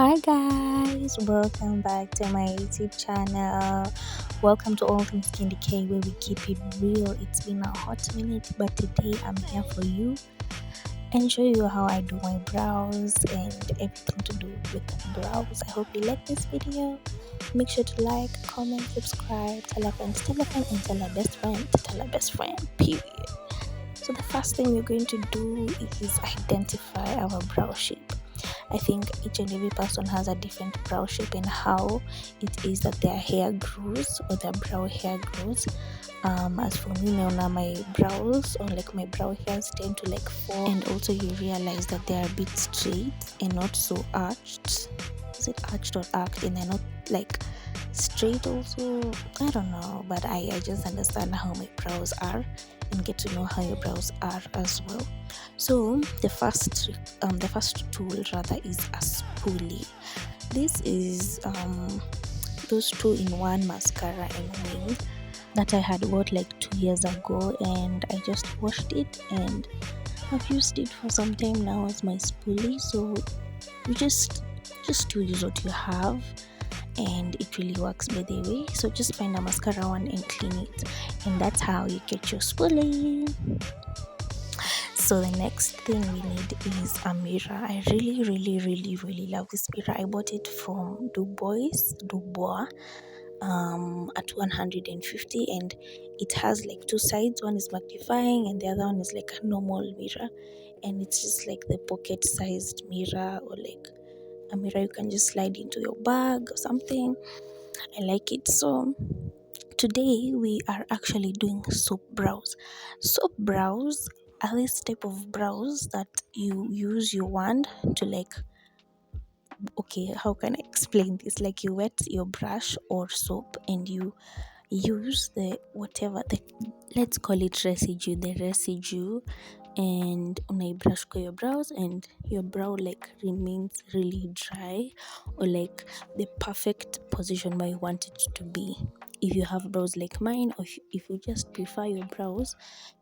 Hi guys, welcome back to my YouTube channel. Welcome to All Things Candy K, where we keep it real. It's been a hot minute, but today I'm here for you and show you how I do my brows and everything to do with brows. I hope you like this video. Make sure to like, comment, subscribe, tell a friend, and tell a best friend to tell a best friend. Period. So the first thing we're going to do is identify our brow shape. I think each and every person has a different brow shape and how it is that their hair grows or their brow hair grows. As for me, now my brows or like my brow hairs tend to like fall, and also you realize that they are a bit straight and not so arched. Is it arched or arched? And they're not like straight also. I don't know, but I just understand how my brows are and get to know how your brows are as well. So the first tool rather is a spoolie. This is those 2-in-1 mascara and wing that I had bought like 2 years ago, and I just washed it and I've used it for some time now as my spoolie. So you just use what you have, and it really works by the way. So just find a mascara one and clean it, and that's how you get your spoolie. So the next thing we need is a mirror. I really love this mirror. I bought it from Dubois at 150, and it has like two sides. One is magnifying and the other one is like a normal mirror, and it's just like the pocket sized mirror, or like a mirror you can just slide into your bag or something. I like it. So today we are actually doing soap brows. Soap brows are this type of brows that you use your wand to like, okay, how can I explain this? Like you wet your brush or soap and you use the whatever the, let's call it residue, the residue, and brush your brows, and your brow like remains really dry, or like the perfect position where you want it to be. If you have brows like mine, or if you just prefer your brows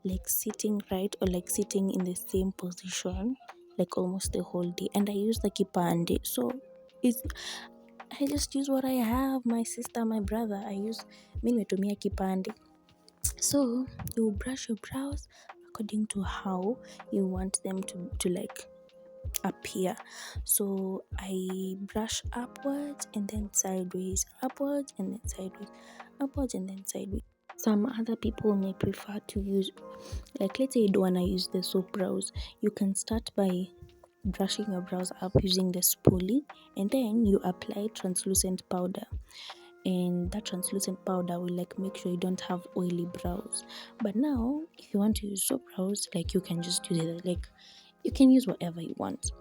like sitting right or like sitting in the same position like almost the whole day, and I use the kipande, so it's, I just use what I have. My sister, my brother, I use, mi nimetumia kipande. So you brush your brows according to how you want them to like appear. So I brush upwards and then sideways, upwards and then sideways, upwards and then sideways. Some other people may prefer to use, like let's say you don't want to use the soap brows, you can start by brushing your brows up using the spoolie, and then you apply translucent powder, and that translucent powder will like make sure you don't have oily brows. But now if you want to use soap brows, like you can just use it, like you can use whatever you want.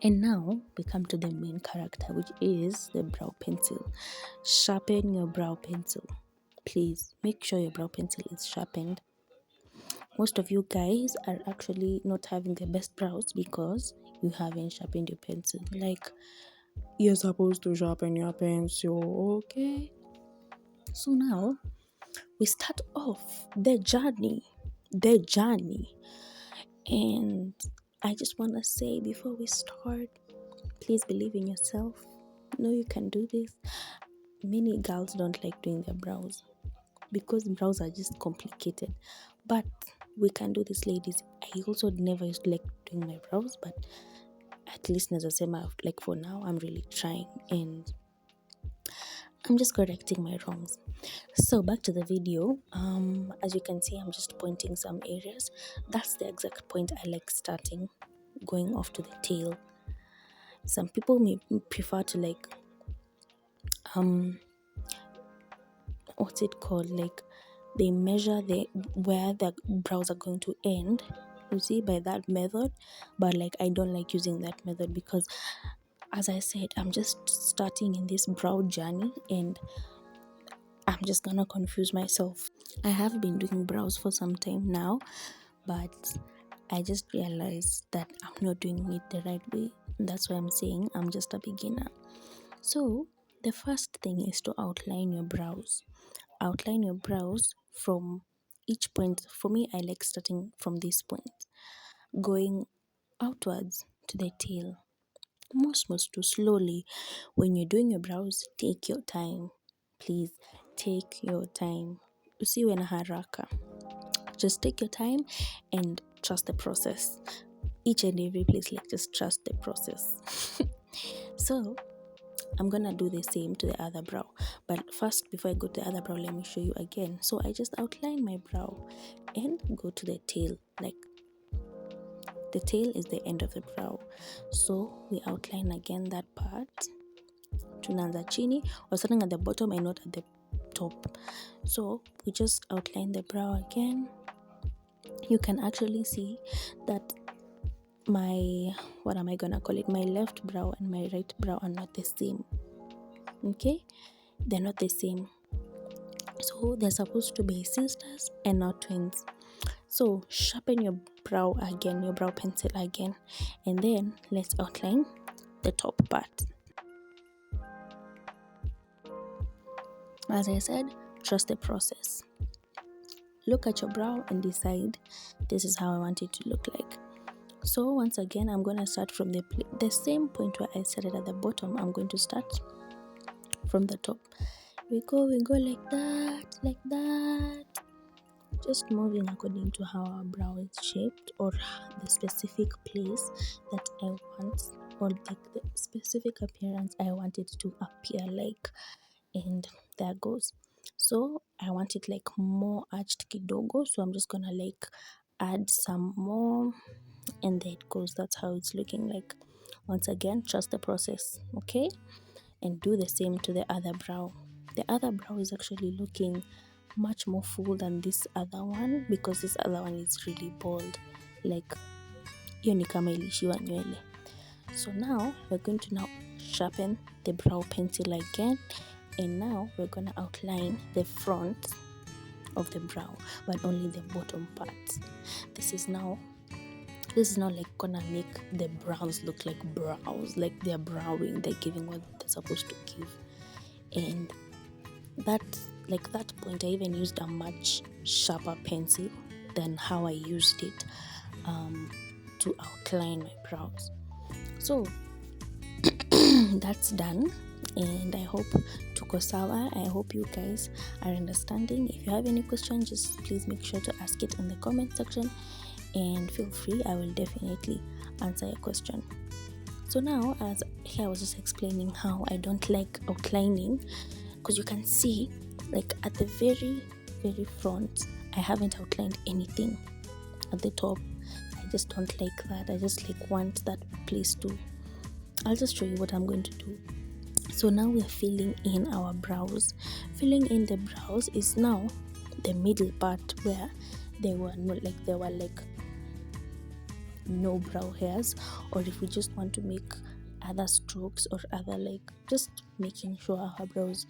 And now we come to the main character, which is the brow pencil. Sharpen your brow pencil. Please make sure your brow pencil is sharpened. Most of you guys are actually not having the best brows because you haven't sharpened your pencil. Like, you're supposed to sharpen your pencil, okay? So now we start off the journey. And I just want to say before we start, please believe in yourself. Know you can do this. Many girls don't like doing their brows because brows are just complicated, but we can do this, ladies. I also never used to like doing my brows, but at least nazasema, like for now I'm really trying and I'm just correcting my wrongs. So back to the video. As you can see, I'm just pointing some areas. That's the exact point I like starting, going off to the tail. Some people may prefer to like what's it called, like they measure the where the brows are going to end, you see, by that method. But like I don't like using that method because, as I said, I'm just starting in this brow journey and I'm just gonna confuse myself. I have been doing brows for some time now, but I just realized that I'm not doing it the right way. That's why I'm saying I'm just a beginner. So the first thing is to outline your brows. Outline your brows from each point. For me, I like starting from this point, going outwards to the tail. most too slowly. When you're doing your brows, take your time. Please take your time. Usiwe na haraka. Just take your time and trust the process. Each and every place, like, just trust the process. So I'm gonna do the same to the other brow, but first, before I go to the other brow, let me show you again. So I just outline my brow and go to the tail. Like, the tail is the end of the brow, so we outline again that part. Tunaanza chini or starting at the bottom and not at the top. So we just outline the brow again. You can actually see that my, what am I gonna call it, my left brow and my right brow are not the same. Okay, they're not the same, so they're supposed to be sisters and not twins. So sharpen your brow again, your brow pencil again, and then let's outline the top part. As I said, trust the process. Look at your brow and decide, this is how I want it to look like. So once again, I'm going to start from the same point where I started at the bottom. I'm going to start from the top. We go like that, just moving according to how our brow is shaped, or the specific place that I want, or the specific appearance I want it to appear like. And there goes. So I want it like more arched kidogo, so I'm just gonna like add some more, and there it goes. That's how it's looking like. Once again, trust the process, okay? And do the same to the other brow. The other brow is actually looking much more full than this other one, because this other one is really bold, like hiyo ni kama ilishiwa nywele. So now we're going to now sharpen the brow pencil again, and now we're going to outline the front of the brow, but only the bottom part. This is now like gonna make the brows look like brows, like they're browing, they're giving what they're supposed to give. And that point, I even used a much sharper pencil than how I used it to outline my brows. So that's done, and I hope tuko sawa. I hope you guys are understanding. If you have any questions, just please make sure to ask it in the comment section, and feel free, I will definitely answer your question. So now, as here I was just explaining how I don't like outlining, because you can see, like, at the very front, I haven't outlined anything. At the top, I just don't like that. I just like want that place to. I'll just show you what I'm going to do. So now we're filling in our brows. Filling in the brows is now the middle part where there were no brow hairs, or if we just want to make other strokes or other, like, just making sure our brows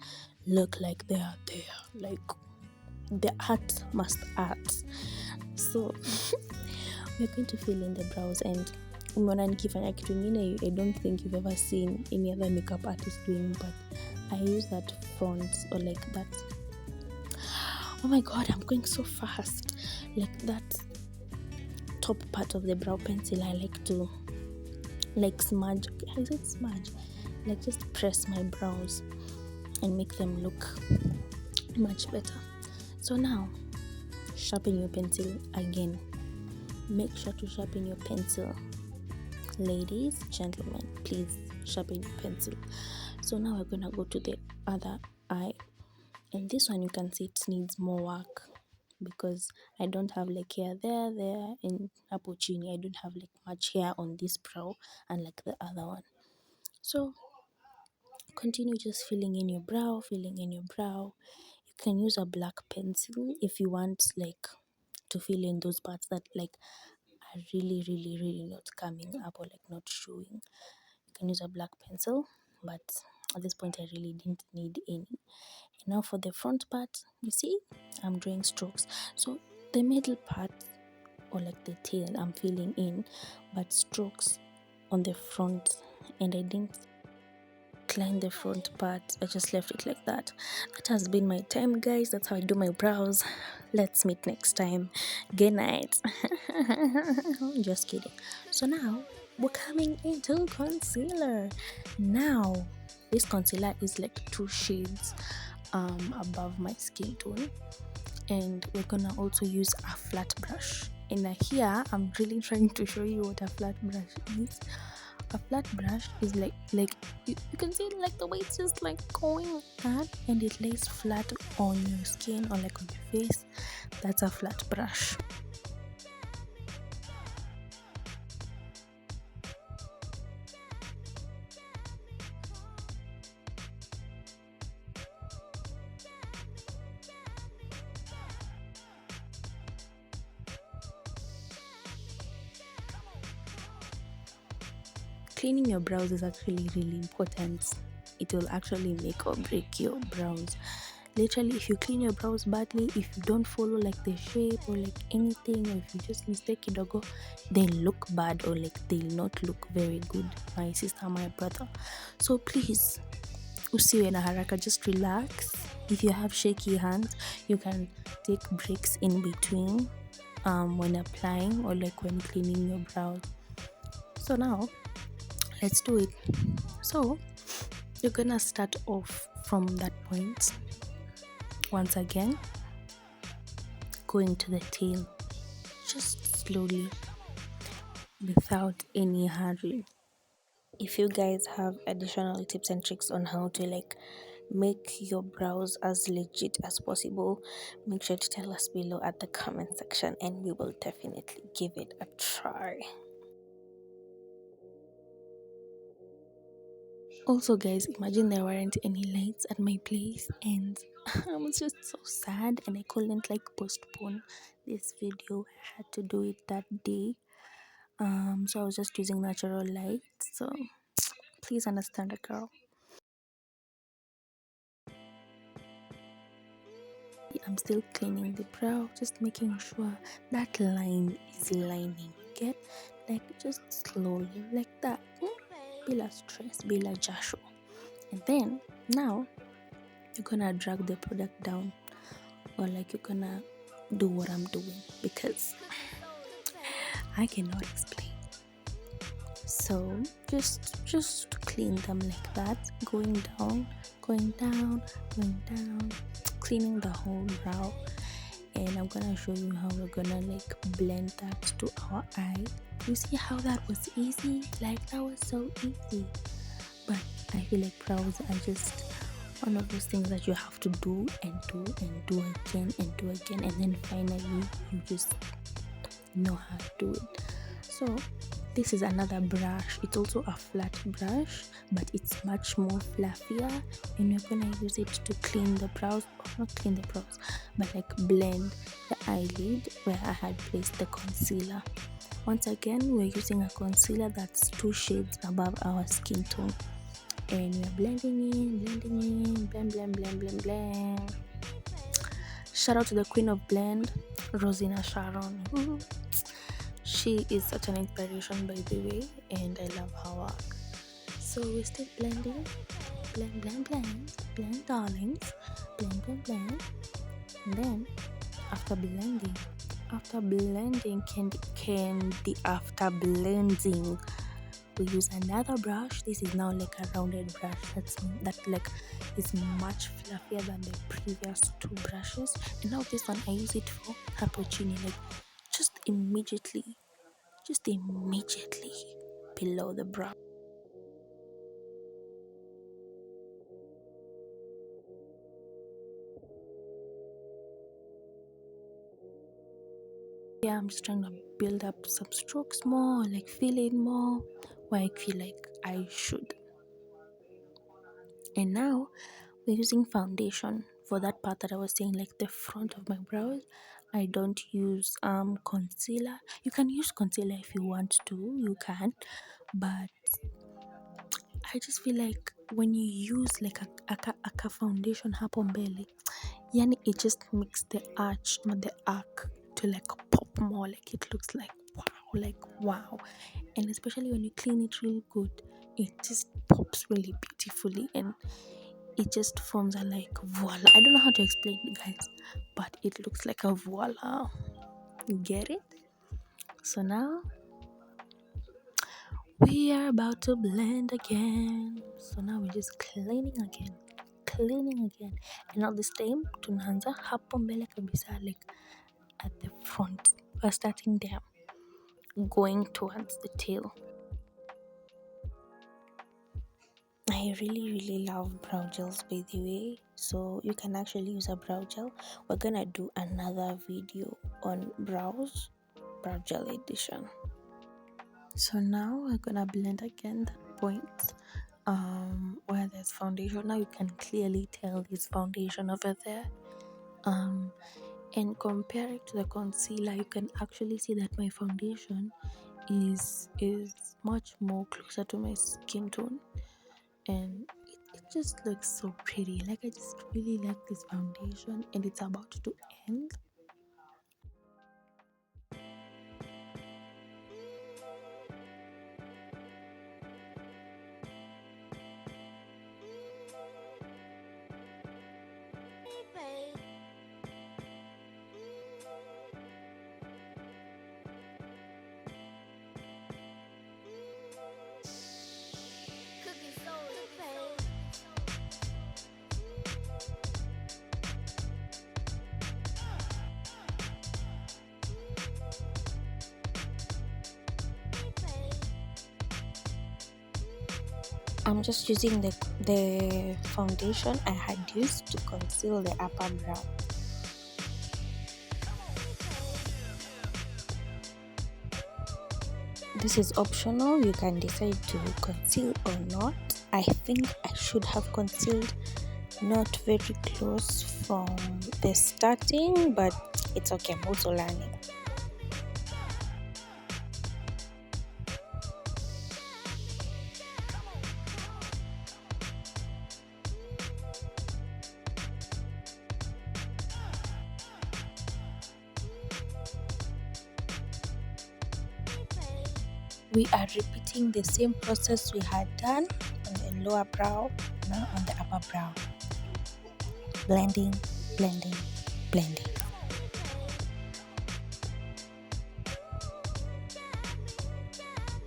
look like they are there, like the art must art. So we're going to fill in the brows, and umeona nikifanya kitu ingine I don't think you've ever seen any other makeup artist doing, but I use that front, or like that, oh my god, I'm going so fast, like that top part of the brow pencil. I like to like smudge, like just press my brows and make them look much better. So now sharpen your pencil again. Make sure to sharpen your pencil, ladies, gentlemen, please sharpen your pencil. So now we're gonna go to the other eye, and this one you can see it needs more work, because I don't have like hair there, and hapo chini I don't have like much hair on this brow, unlike the other one. So continue just filling in your brow. You can use a black pencil if you want, like, to fill in those parts that like are really not coming up, or like not showing. You can use a black pencil, but at this point I really didn't need any. And now for the front part, you see I'm drawing strokes. So the middle part, or like the tail, I'm filling in, but strokes on the front, and I didn't climb the front part. I just left it like that. That has been my time, guys. That's how I do my brows. Let's meet next time. Good night. Just kidding. So now we're coming into concealer. Now, this concealer is like two shades above my skin tone, and we're gonna also use a flat brush. And here I'm really trying to show you what a flat brush is. A flat brush is like you can see like the way it's just like going like that, and it lays flat on your skin or like on your face. That's a flat brush. Cleaning your brows is actually really important. It will actually make or break your brows. Literally, if you clean your brows badly, if you don't follow like the shape or like anything, or if you just mistake it or go, they look bad or like they'll not look very good. My sister, my brother. So please, usiwe na haraka, just relax. If you have shaky hands, you can take breaks in between when applying or like when cleaning your brows. So now let's do it. So you're gonna start off from that point. Once again, going to the tail, just slowly, without any hurry. If you guys have additional tips and tricks on how to like make your brows as legit as possible, make sure to tell us below at the comment section, and we will definitely give it a try. Also, guys, imagine there weren't any lights at my place, and I was just so sad, and I couldn't like postpone this video. I had to do it that day. So I was just using natural light. So please understand a girl. I'm still cleaning the brow, just making sure that line is lining. Get like just slowly like that. Bila stress, bila jasho. And then now you're gonna drag the product down, or like you're gonna do what I'm doing, because I cannot explain. So just clean them like that, going down, going down, going down, cleaning the whole brow. And I'm gonna show you how we're gonna like blend that to our eye. You see how that was easy? Like that was so easy. But I feel like brows are just one of those things that you have to do and do and do again and do again, and then finally you just know how to do it. So this is another brush. It's also a flat brush, but it's much more fluffier, and you're gonna use it to clean the brows, or not clean the brows, but like blend the eyelid where I had placed the concealer. Once again, we're using a concealer that's two shades above our skin tone, and we're blending in, blend, blend. Shout out to the queen of blend, Rosina Sharon. She is such an inspiration, by the way, and I love her work. So we still blending, blend, darlings, blend. And then after blending, after blending, we use another brush. This is now like a rounded brush that like is much fluffier than the previous two brushes. And now this one I use it for cappuccino, like just immediately below the brow. Yeah, I'm just trying to build up some strokes more, like fill in more where I feel like I should. And now we're using foundation for that part that I was saying, like the front of my brows. I don't use concealer. You can use concealer if you want to, you can, but I just feel like when you use like a foundation hapo mbele, yani it just makes the arch, not the arc, to like pop more, like it looks like wow. And especially when you clean it really good, it just pops really beautifully, and it just forms a like voila. I don't know how to explain it, guys, but it looks like a voila. You get it? So now We are about to blend again. So now we're just cleaning again. And now this time tunaanza hapo mbele kabisa, like at the front. We're starting there, going towards the tail. I really love brow gels, by the way. So you can actually use a brow gel. We're gonna do another video on brow gel edition. So now we're gonna blend again that point where there's foundation. Now you can clearly tell there's foundation over there. And compare it to the concealer, you can actually see that my foundation is much more closer to my skin tone, and it just looks so pretty. Like, I just really like this foundation, and it's about to end. I'm just using the foundation I had used to conceal the upper brow. This is optional. You can decide to conceal or not. I think I should have concealed not very close from the starting, but it's okay. I'm also learning. We are repeating the same process we had done on the lower brow, now on the upper brow. Blending, blending, blending.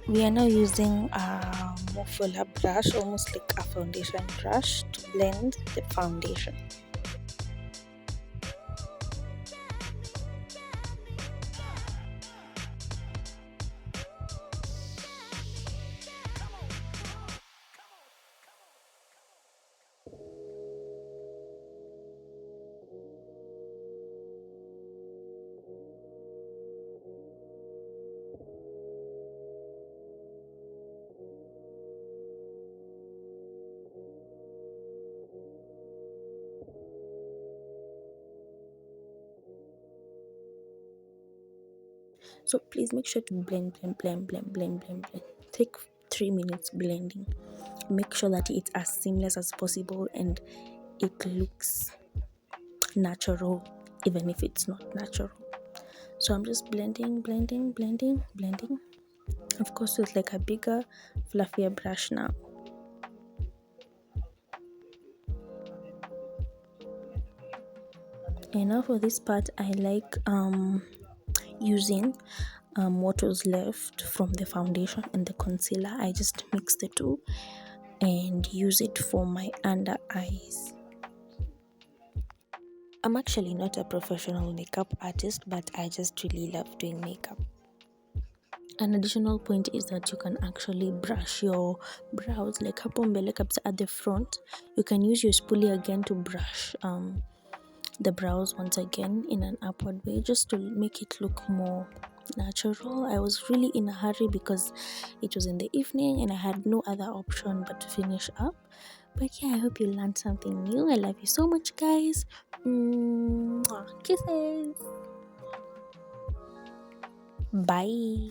We are now using a more fuller brush, almost like a foundation brush, to blend the foundation. So please make sure to blend. Take 3 minutes blending. Make sure that it's as seamless as possible and it looks natural, even if it's not natural. So I'm just blending. Of course, with like a bigger, fluffier brush now. And now for this part, I like using what was left from the foundation and the concealer. I just mix the two and use it for my under eyes. I'm actually not a professional makeup artist, but I just really love doing makeup. An additional point is that you can actually brush your brows, like hapo mbele kabisa at the front. You can use your spoolie again to brush the brows once again in an upward way, just to make it look more natural. I was really in a hurry because it was in the evening and I had no other option but to finish up. But yeah, I hope you learned something new. I love you so much, guys. Kisses. Bye.